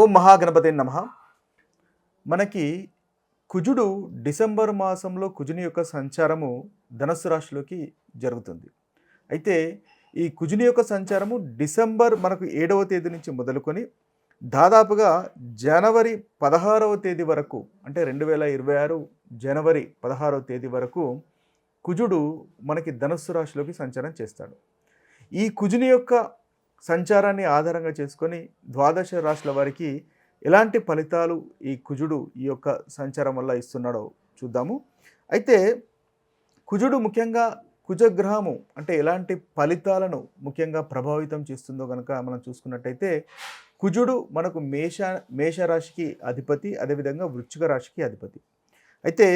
ఓం మహాగణపతే నమః. మనకి కుజుడు డిసెంబర్ మాసంలో కుజుని యొక్క సంచారము ధనస్సు రాశిలోకి జరుగుతుంది. అయితే ఈ కుజుని యొక్క సంచారము డిసెంబర్ మనకు 7వ తేదీ నుంచి మొదలుకొని దాదాపుగా జనవరి 16వ తేదీ వరకు, అంటే 2026 జనవరి 16వ తేదీ వరకు కుజుడు మనకి ధనస్సు రాశిలోకి సంచారం చేస్తాడు. ఈ కుజుని యొక్క సంచారాన్ని ఆధారంగా చేసుకొని ద్వాదశ రాశుల వారికి ఎలాంటి ఫలితాలు ఈ కుజుడు ఈ యొక్క సంచారం వల్ల ఇస్తున్నాడో చూద్దాము. అయితే కుజుడు ముఖ్యంగా కుజగ్రహము అంటే ఎలాంటి ఫలితాలను ముఖ్యంగా ప్రభావితం చేస్తుందో కనుక మనం చూసుకున్నట్టయితే కుజుడు మనకు మేషరాశికి అధిపతి, అదేవిధంగా వృశ్చిక రాశికి అధిపతి. అయితే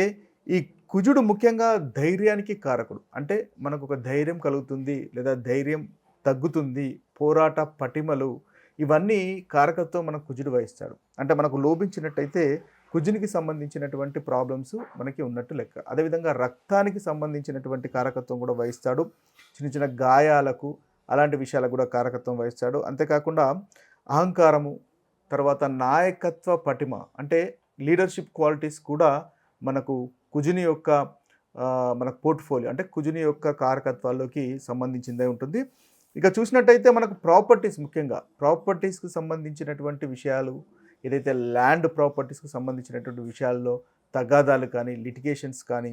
ఈ కుజుడు ముఖ్యంగా ధైర్యానికి కారకుడు. అంటే మనకు ఒక ధైర్యం కలుగుతుంది లేదా ధైర్యం తగ్గుతుంది, పోరాట పటిమలు, ఇవన్నీ కారకత్వం మనకు కుజుడు వహిస్తాడు. అంటే మనకు లోపించినట్టయితే కుజునికి సంబంధించినటువంటి ప్రాబ్లమ్స్ మనకి ఉన్నట్టు లెక్క. అదేవిధంగా రక్తానికి సంబంధించినటువంటి కారకత్వం కూడా వహిస్తాడు. చిన్న చిన్న గాయాలకు అలాంటి విషయాలకు కూడా కారకత్వం వహిస్తాడు. అంతేకాకుండా అహంకారము, తర్వాత నాయకత్వ పటిమ అంటే లీడర్షిప్ క్వాలిటీస్ కూడా మనకు కుజుని యొక్క మనకు పోర్ట్ఫోలియో అంటే కుజుని యొక్క కారకత్వాల్లోకి సంబంధించిందే ఉంటుంది. ఇక చూసినట్టయితే మనకు ప్రాపర్టీస్, ముఖ్యంగా ప్రాపర్టీస్కి సంబంధించినటువంటి విషయాలు, ఏదైతే ల్యాండ్ ప్రాపర్టీస్కి సంబంధించినటువంటి విషయాల్లో తగాదాలు కానీ, లిటిగేషన్స్ కానీ,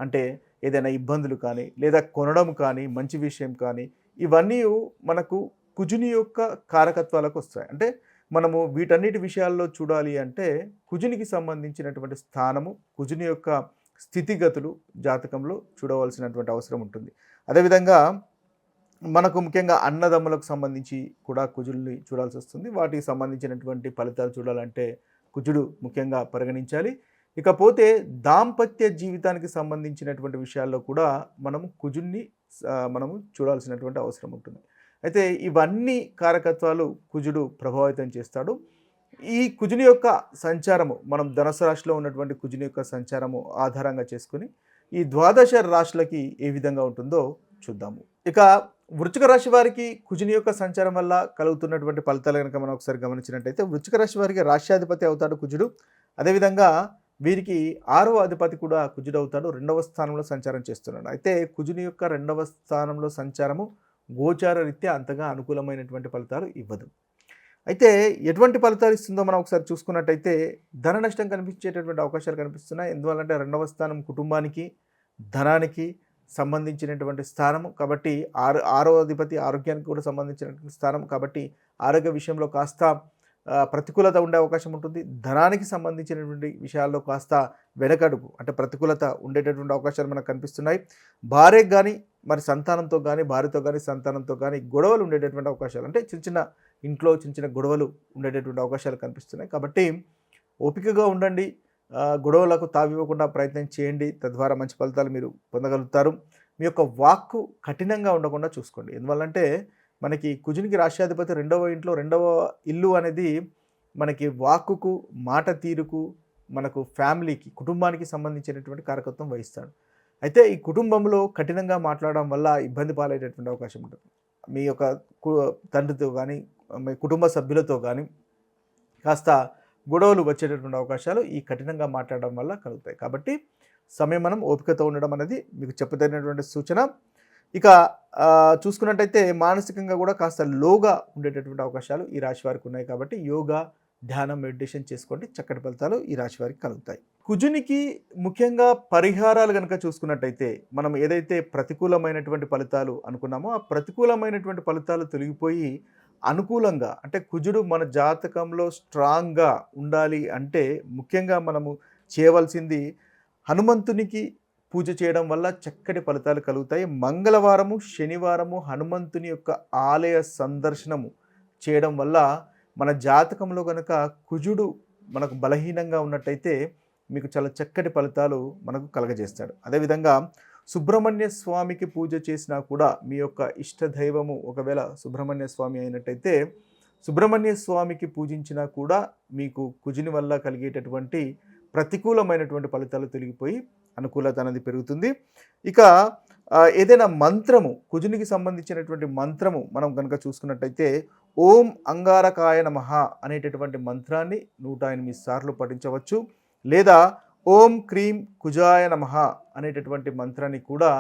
అంటే ఏదైనా ఇబ్బందులు కానీ లేదా కొనడం కానీ, మంచి విషయం కానీ, ఇవన్నీ మనకు కుజుని యొక్క కారకత్వాలకు వస్తాయి. అంటే మనము వీటన్నిటి విషయాల్లో చూడాలి అంటే కుజునికి సంబంధించినటువంటి స్థానము, కుజుని యొక్క స్థితిగతులు జాతకంలో చూడవలసినటువంటి అవసరం ఉంటుంది. అదేవిధంగా మనకు ముఖ్యంగా అన్నదమ్ములకు సంబంధించి కూడా కుజుల్ని చూడాల్సి వస్తుంది. వాటికి సంబంధించినటువంటి ఫలితాలు చూడాలంటే కుజుడు ముఖ్యంగా పరిగణించాలి. ఇకపోతే దాంపత్య జీవితానికి సంబంధించినటువంటి విషయాల్లో కూడా మనము కుజుడిని మనము చూడాల్సినటువంటి అవసరం ఉంటుంది. అయితే ఇవన్నీ కారకత్వాలు కుజుడు ప్రభావితం చేస్తాడు. ఈ కుజుని యొక్క సంచారము, మనం ధనుసు రాశిలో ఉన్నటువంటి కుజుని యొక్క సంచారము ఆధారంగా చేసుకుని ఈ ద్వాదశ రాశులకి ఏ విధంగా ఉంటుందో చూద్దాము. ఇక వృశ్చిక రాశి వారికి కుజుని యొక్క సంచారం వల్ల కలుగుతున్నటువంటి ఫలితాలు కనుక మనం ఒకసారి గమనించినట్టయితే వృశ్చిక రాశి వారికి రాష్ట్రాధిపతి అవుతాడు కుజుడు. అదేవిధంగా వీరికి 6వ అధిపతి కూడా కుజుడు అవుతాడు. 2వ స్థానంలో సంచారం చేస్తున్నాడు. అయితే కుజుని యొక్క 2వ స్థానంలో సంచారము గోచార రీత్యా అంతగా అనుకూలమైనటువంటి ఫలితాలు ఇవ్వదు. అయితే ఎటువంటి ఫలితాలు ఇస్తుందో మనం ఒకసారి చూసుకున్నట్టయితే ధన నష్టం కనిపించేటటువంటి అవకాశాలు కనిపిస్తున్నాయి. ఎందువల్లంటే 2వ స్థానం కుటుంబానికి, ధనానికి సంబంధించినటువంటి స్థానము కాబట్టి 6వ అధిపతి ఆరోగ్యానికి కూడా సంబంధించినటువంటి స్థానం కాబట్టి ఆరోగ్య విషయంలో కాస్త ప్రతికూలత ఉండే అవకాశం ఉంటుంది. ధనానికి సంబంధించినటువంటి విషయాల్లో కాస్త వెనకడుగు అంటే ప్రతికూలత ఉండేటటువంటి అవకాశాలు మనకు కనిపిస్తున్నాయి. భార్యకు కానీ, మరి సంతానంతో కానీ, భార్యతో కానీ, సంతానంతో కానీ గొడవలు ఉండేటటువంటి అవకాశాలు, అంటే చిన్న ఇంట్లో చిన్న గొడవలు ఉండేటటువంటి అవకాశాలు కనిపిస్తున్నాయి. కాబట్టి ఓపికగా ఉండండి, గొడవలకు తావివ్వకుండా ప్రయత్నం చేయండి. తద్వారా మంచి ఫలితాలు మీరు పొందగలుగుతారు. మీ యొక్క వాక్కు కఠినంగా ఉండకుండా చూసుకోండి. ఎందువల్లంటే మనకి కుజునికి రాష్ట్రాధిపతి 2వ ఇంట్లో 2వ ఇల్లు అనేది మనకి వాక్కుకు, మాట తీరుకు, మనకు ఫ్యామిలీకి, కుటుంబానికి సంబంధించినటువంటి కారకత్వం వహిస్తాడు. అయితే ఈ కుటుంబంలో కఠినంగా మాట్లాడడం వల్ల ఇబ్బంది పాలయ్యేటటువంటి అవకాశం ఉంటుంది. మీ యొక్క తండ్రితో కానీ, మీ కుటుంబ సభ్యులతో కానీ కాస్త గొడవలు వచ్చేటటువంటి అవకాశాలు ఈ కఠినంగా మాట్లాడడం వల్ల కలుగుతాయి. కాబట్టి సంయమనం, ఓపికతో ఉండడం అనేది మీకు చెప్పదగినటువంటి సూచన. ఇక చూసుకున్నట్టయితే మానసికంగా కూడా కాస్త లోగా ఉండేటటువంటి అవకాశాలు ఈ రాశి వారికి ఉన్నాయి. కాబట్టి యోగా, ధ్యానం, మెడిటేషన్ చేసుకోండి, చక్కటి ఫలితాలు ఈ రాశి వారికి కలుగుతాయి. కుజునికి ముఖ్యంగా పరిహారాలు కనుక చూసుకున్నట్టయితే మనం ఏదైతే ప్రతికూలమైనటువంటి ఫలితాలు అనుకున్నామో ఆ ప్రతికూలమైనటువంటి ఫలితాలు తొలగిపోయి అనుకూలంగా, అంటే కుజుడు మన జాతకంలో స్ట్రాంగ్గా ఉండాలి అంటే ముఖ్యంగా మనము చేయవలసింది హనుమంతునికి పూజ చేయడం వల్ల చక్కటి ఫలితాలు కలుగుతాయి. మంగళవారము, శనివారము హనుమంతుని యొక్క ఆలయ సందర్శనము చేయడం వల్ల మన జాతకంలో కనుక కుజుడు మనకు బలహీనంగా ఉన్నట్టయితే మీకు చాలా చక్కటి ఫలితాలు మనకు కలగజేస్తాడు. అదేవిధంగా సుబ్రహ్మణ్య స్వామికి పూజ చేసినా కూడా మీ యొక్క ఇష్టదైవము ఒకవేళ సుబ్రహ్మణ్య స్వామి అయినట్టయితే సుబ్రహ్మణ్య స్వామికి పూజించినా కూడా మీకు కుజుని వల్ల కలిగేటటువంటి ప్రతికూలమైనటువంటి ఫలితాలు తొలగిపోయి అనుకూలత అనేది పెరుగుతుంది. ఇక ఏదైనా మంత్రము కుజునికి సంబంధించినటువంటి మంత్రము మనం కనుక చూసుకున్నట్టయితే ఓం అంగారకాయ నమః అనేటటువంటి మంత్రాన్ని 108 సార్లు పఠించవచ్చు. లేదా ఓం క్రీం కుజాయ నమః అనేటటువంటి మంత్రాన్ని కూడా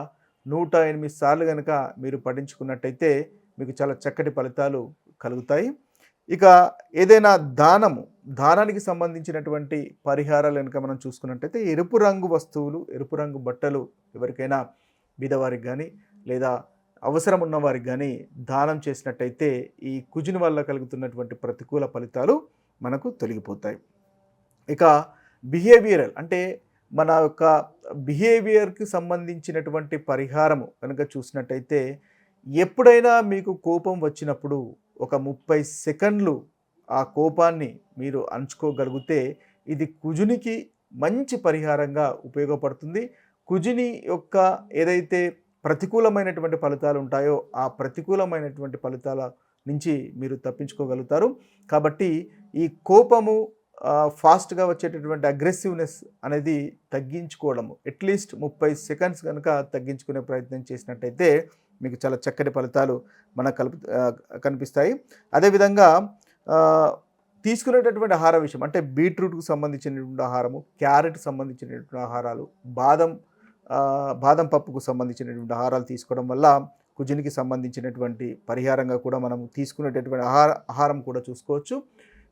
108 సార్లు కనుక మీరు పఠించుకున్నట్టయితే మీకు చాలా చక్కటి ఫలితాలు కలుగుతాయి. ఇక ఏదైనా దానానికి సంబంధించినటువంటి పరిహారాలు కనుక మనం చూసుకున్నట్టయితే ఎరుపు రంగు వస్తువులు, ఎరుపు రంగు బట్టలు ఎవరికైనా బీదవారికి కానీ లేదా అవసరం ఉన్నవారికి కానీ దానం చేసినట్టయితే ఈ కుజుని వల్ల కలుగుతున్నటువంటి ప్రతికూల ఫలితాలు మనకు తొలగిపోతాయి. ఇక బిహేవియరల్ అంటే మన యొక్క బిహేవియర్కి సంబంధించినటువంటి పరిహారము కనుక చూసినట్టయితే ఎప్పుడైనా మీకు కోపం వచ్చినప్పుడు ఒక 30 సెకండ్లు ఆ కోపాన్ని మీరు అణుచుకోగలిగితే ఇది కుజునికి మంచి పరిహారంగా ఉపయోగపడుతుంది. కుజుని యొక్క ఏదైతే ప్రతికూలమైనటువంటి ఫలితాలు ఉంటాయో ఆ ప్రతికూలమైనటువంటి ఫలితాల నుంచి మీరు తప్పించుకోగలుగుతారు. కాబట్టి ఈ కోపము ఫాస్ట్గా వచ్చేటటువంటి అగ్రెసివ్నెస్ అనేది తగ్గించుకోవడము అట్లీస్ట్ 30 సెకండ్స్ కనుక తగ్గించుకునే ప్రయత్నం చేసినట్టయితే మీకు చాలా చక్కటి ఫలితాలు మనకు కనిపిస్తాయి. అదేవిధంగా తీసుకునేటటువంటి ఆహార విషయం అంటే బీట్రూట్కు సంబంధించినటువంటి ఆహారము, క్యారెట్కి సంబంధించినటువంటి ఆహారాలు, బాదం పప్పుకు సంబంధించినటువంటి ఆహారాలు తీసుకోవడం వల్ల కుజునికి సంబంధించినటువంటి పరిహారంగా కూడా మనం తీసుకునేటటువంటి ఆహారం కూడా చూసుకోవచ్చు.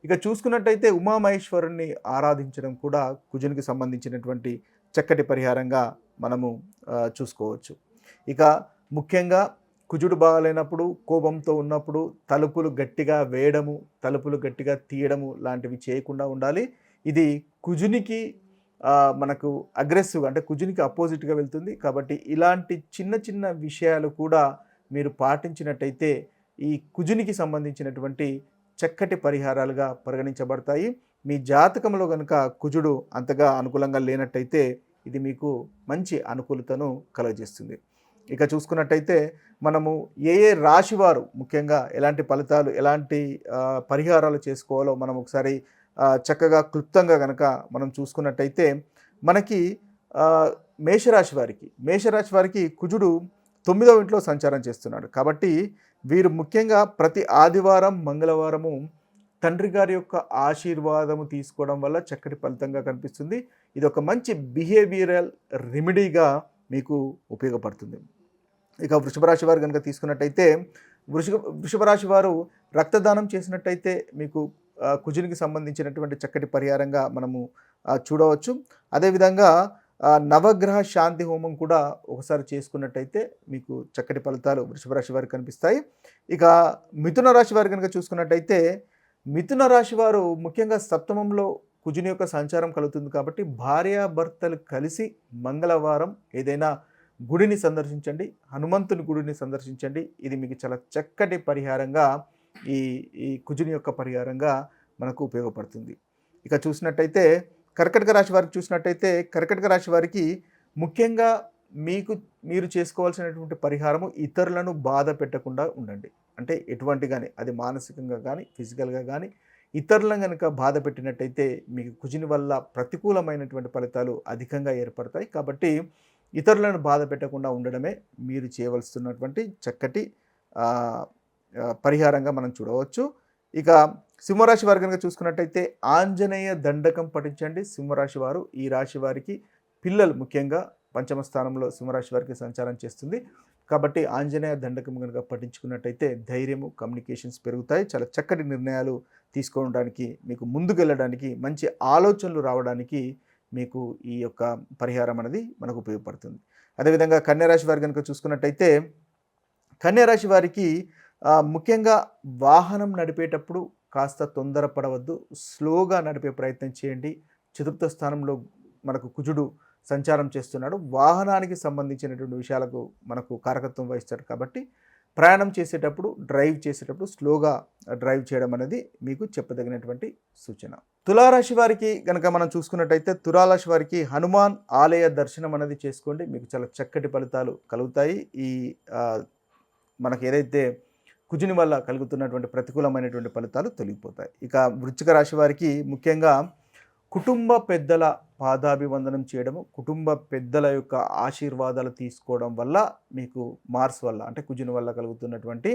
ఇక చూసుకున్నట్టయితే ఉమామహేశ్వరుణ్ణి ఆరాధించడం కూడా కుజునికి సంబంధించినటువంటి చక్కటి పరిహారంగా మనము చూసుకోవచ్చు. ఇక ముఖ్యంగా కుజుడు బాగాలేనప్పుడు, కోపంతో ఉన్నప్పుడు తలుపులు గట్టిగా వేయడము, తలుపులు గట్టిగా తీయడము లాంటివి చేయకుండా ఉండాలి. ఇది కుజునికి మనకు అగ్రెసివ్గా అంటే కుజునికి అపోజిట్గా వెళ్తుంది. కాబట్టి ఇలాంటి చిన్న చిన్న విషయాలు కూడా మీరు పాటించినట్టయితే ఈ కుజునికి సంబంధించినటువంటి చక్కటి పరిహారాలుగా పరిగణించబడతాయి. మీ జాతకంలో కనుక కుజుడు అంతగా అనుకూలంగా లేనట్టయితే ఇది మీకు మంచి అనుకూలతను కలుగజేస్తుంది. ఇక చూసుకున్నట్టయితే మనము ఏ రాశి వారు ముఖ్యంగా ఎలాంటి ఫలితాలు ఎలాంటి పరిహారాలు చేసుకోవాలో మనం ఒకసారి చక్కగా క్లుప్తంగా కనుక మనం చూసుకున్నట్టయితే మనకి మేషరాశి వారికి కుజుడు 9వ ఇంట్లో సంచారం చేస్తున్నాడు. కాబట్టి వీరు ముఖ్యంగా ప్రతి ఆదివారం మంగళవారము తండ్రి గారి యొక్క ఆశీర్వాదము తీసుకోవడం వల్ల చక్కటి ఫలితంగా కనిపిస్తుంది. ఇది ఒక మంచి బిహేవియరల్ రెమెడీగా మీకు ఉపయోగపడుతుంది. ఇక వృషభ రాశి వారు కనుక తీసుకున్నట్టయితే వృషభ రాశి వారు రక్తదానం చేసినట్టయితే మీకు కుజునికి సంబంధించినటువంటి చక్కటి పరిహారంగా మనము చూడవచ్చు. అదేవిధంగా నవగ్రహ శాంతి హోమం కూడా ఒకసారి చేసుకున్నట్టయితే మీకు చక్కటి ఫలితాలు వృషభ రాశి వారికి కనిపిస్తాయి. ఇక మిథున రాశి వారు కనుక చూసుకున్నట్టయితే మిథున రాశి వారు ముఖ్యంగా సప్తమంలో కుజుని యొక్క సంచారం కలుగుతుంది. కాబట్టి భార్యాభర్తలు కలిసి మంగళవారం ఏదైనా గుడిని సందర్శించండి, హనుమంతుని గుడిని సందర్శించండి. ఇది మీకు చాలా చక్కటి పరిహారంగా ఈ కుజుని యొక్క పరిహారంగా మనకు ఉపయోగపడుతుంది. ఇక చూసినట్టయితే కర్కటక రాశి వారికి ముఖ్యంగా మీరు చేసుకోవాల్సినటువంటి పరిహారము ఇతరులను బాధ పెట్టకుండా ఉండండి. అంటే ఎటువంటి కానీ అది మానసికంగా కానీ ఫిజికల్గా కానీ ఇతరులను కనుక బాధ పెట్టినట్టయితే మీకు కుజుని వల్ల ప్రతికూలమైనటువంటి ఫలితాలు అధికంగా ఏర్పడతాయి. కాబట్టి ఇతరులను బాధ పెట్టకుండా ఉండడమే మీరు చేయవలసినటువంటి చక్కటి పరిహారంగా మనం చూడవచ్చు. ఇక సింహరాశి వారు కనుక చూసుకున్నట్టయితే ఆంజనేయ దండకం పఠించండి. సింహరాశి వారు ఈ రాశి వారికి పిల్లలు ముఖ్యంగా పంచమ స్థానంలో సింహరాశి వారికి సంచారం చేస్తుంది. కాబట్టి ఆంజనేయ దండకం కనుక పఠించుకున్నట్టయితే ధైర్యము, కమ్యూనికేషన్స్ పెరుగుతాయి. చాలా చక్కటి నిర్ణయాలు తీసుకోవడానికి, మీకు ముందుకెళ్ళడానికి, మంచి ఆలోచనలు రావడానికి మీకు ఈ యొక్క పరిహారం అనేది మనకు ఉపయోగపడుతుంది. అదేవిధంగా కన్యారాశి వారు కనుక చూసుకున్నట్టయితే కన్యారాశి వారికి ముఖ్యంగా వాహనం నడిపేటప్పుడు కాస్త తొందరపడవద్దు, స్లోగా నడిపే ప్రయత్నం చేయండి. చతుర్థ స్థానంలో మనకు కుజుడు సంచారం చేస్తున్నాడు. వాహనానికి సంబంధించినటువంటి విషయాలకు మనకు కారకత్వం వహిస్తాడు. కాబట్టి ప్రయాణం చేసేటప్పుడు, డ్రైవ్ చేసేటప్పుడు స్లోగా డ్రైవ్ చేయడం అనేది మీకు చెప్పదగినటువంటి సూచన. తులారాశి వారికి కనుక మనం చూసుకున్నట్టయితే తులారాశి వారికి హనుమాన్ ఆలయ దర్శనం అనేది చేసుకోండి. మీకు చాలా చక్కటి ఫలితాలు కలుగుతాయి. ఈ మనకు ఏదైతే కుజుని వల్ల కలుగుతున్నటువంటి ప్రతికూలమైనటువంటి ఫలితాలు తొలగిపోతాయి. ఇక వృశ్చిక రాశి వారికి ముఖ్యంగా కుటుంబ పెద్దల పాదాభివందనం చేయడము, కుటుంబ పెద్దల యొక్క ఆశీర్వాదాలు తీసుకోవడం వల్ల మీకు మార్స్ వల్ల అంటే కుజుని వల్ల కలుగుతున్నటువంటి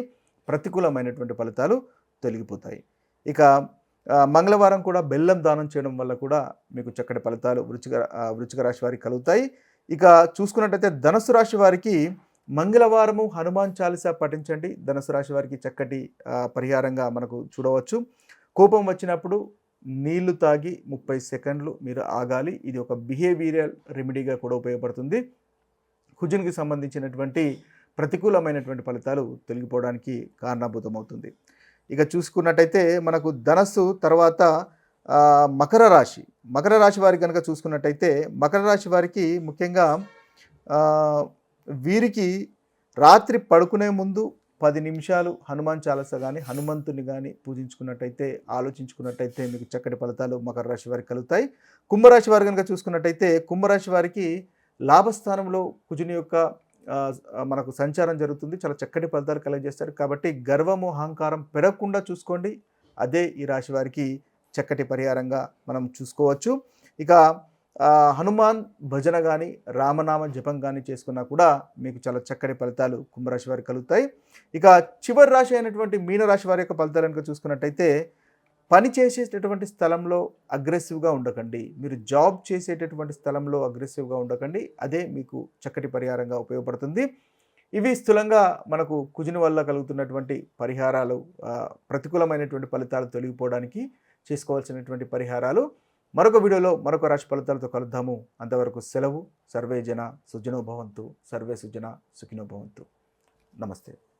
ప్రతికూలమైనటువంటి ఫలితాలు తొలగిపోతాయి. ఇక మంగళవారం కూడా బెల్లం దానం చేయడం వల్ల కూడా మీకు చక్కటి ఫలితాలు వృశ్చిక రాశి వారికి కలుగుతాయి. ఇక చూసుకున్నట్టయితే ధనుసు రాశి వారికి మంగళవారము హనుమాన్ చాలీసా పఠించండి. ధనుసు రాశి వారికి చక్కటి పరిహారంగా మనకు చూడవచ్చు. కోపం వచ్చినప్పుడు నీళ్లు తాగి 30 సెకండ్లు మీరు ఆగాలి. ఇది ఒక బిహేవియరల్ రెమెడీగా కూడా ఉపయోగపడుతుంది. కుజునికి సంబంధించినటువంటి ప్రతికూలమైనటువంటి ఫలితాలు తొలగిపోవడానికి కారణభూతమవుతుంది. ఇక చూసుకున్నట్టయితే మనకు ధనస్సు తర్వాత మకర రాశి. మకర రాశి వారికి కనుక చూసుకున్నట్టయితే మకర రాశి వారికి ముఖ్యంగా వీరికి రాత్రి పడుకునే ముందు 10 నిమిషాలు హనుమాన్ చాలీసా కానీ హనుమంతుని కానీ పూజించుకున్నట్టయితే ఆలోచించుకున్నట్టయితే మీకు చక్కటి ఫలితాలు మకర రాశి వారికి కలుగుతాయి. కుంభరాశి వారు కనుక చూసుకున్నట్టయితే కుంభరాశి వారికి లాభస్థానంలో కుజుని యొక్క మనకు సంచారం జరుగుతుంది. చాలా చక్కటి ఫలితాలు కలుగజేస్తారు. కాబట్టి గర్వము అహంకారం పెరగకుండా చూసుకోండి. అదే ఈ రాశి వారికి చక్కటి పరిహారంగా మనం చూసుకోవచ్చు. ఇక హనుమాన్ భజన కానీ రామనామ జపం కానీ చేసుకున్నా కూడా మీకు చాలా చక్కటి ఫలితాలు కుంభరాశి వారికి కలుగుతాయి. ఇక చివరి రాశి అయినటువంటి మీనరాశి వారి యొక్క ఫలితాలు కనుక చూసుకున్నట్టయితే పని చేసేటటువంటి స్థలంలో అగ్రెసివ్గా ఉండకండి. మీరు జాబ్ చేసేటటువంటి స్థలంలో అగ్రెసివ్గా ఉండకండి. అదే మీకు చక్కటి పరిహారంగా ఉపయోగపడుతుంది. ఇవి స్థూలంగా మనకు కుజుని వల్ల కలుగుతున్నటువంటి పరిహారాలు, ప్రతికూలమైనటువంటి ఫలితాలు తొలగిపోవడానికి చేసుకోవాల్సినటువంటి పరిహారాలు. మరొక వీడియోలో మరొక రాశి ఫలితాలతో కలుద్దాము. అంతవరకు సెలవు. సర్వే జన సుజనో భవంతు. సర్వే సుజన సుఖినో భవంతు. నమస్తే.